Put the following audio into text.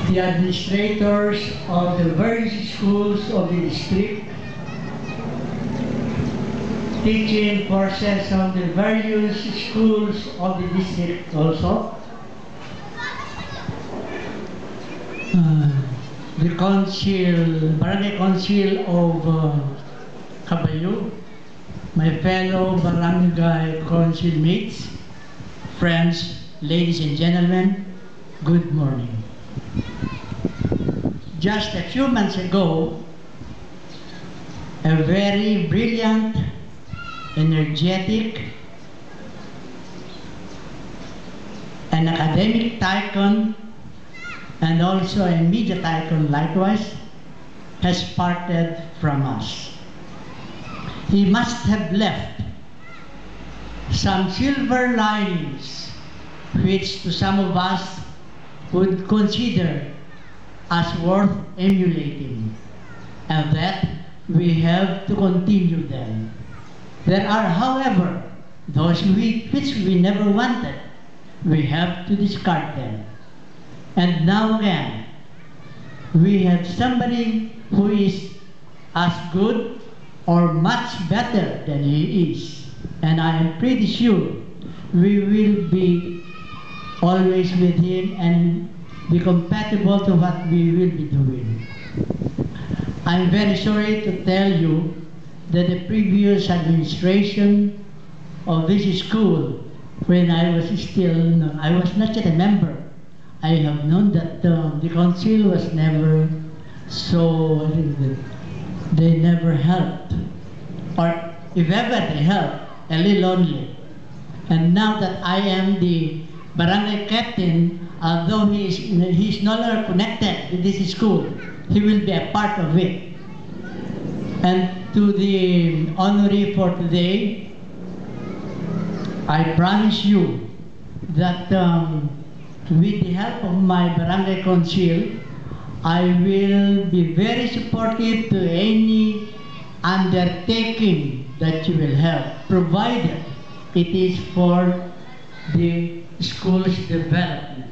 the administrators of the various schools of the district, teaching forces of the various schools of the district also, the Barangay Council of Cabayo, my fellow Barangay Council mates, friends, ladies and gentlemen, good morning. Just a few months ago, a very brilliant, energetic, an academic tycoon, and also a media tycoon likewise, has parted from us. He must have left some silver linings which to some of us would consider as worth emulating, and that we have to continue them. There are, however, those which we never wanted. We have to discard them. And now again, we have somebody who is as good or much better than he is. And I am pretty sure we will be always with him and be compatible to what we will be doing. I'm very sorry to tell you that the previous administration of this school, when I was not yet a member, I have known that the council was never so, they never helped. Or if ever they helped, a little only. And now that I am the barangay captain, although he is no longer connected with this school, he will be a part of it. And to the honoree for today, I promise you that with the help of my barangay council, I will be very supportive to any undertaking that you will have, provided it is for the school's development.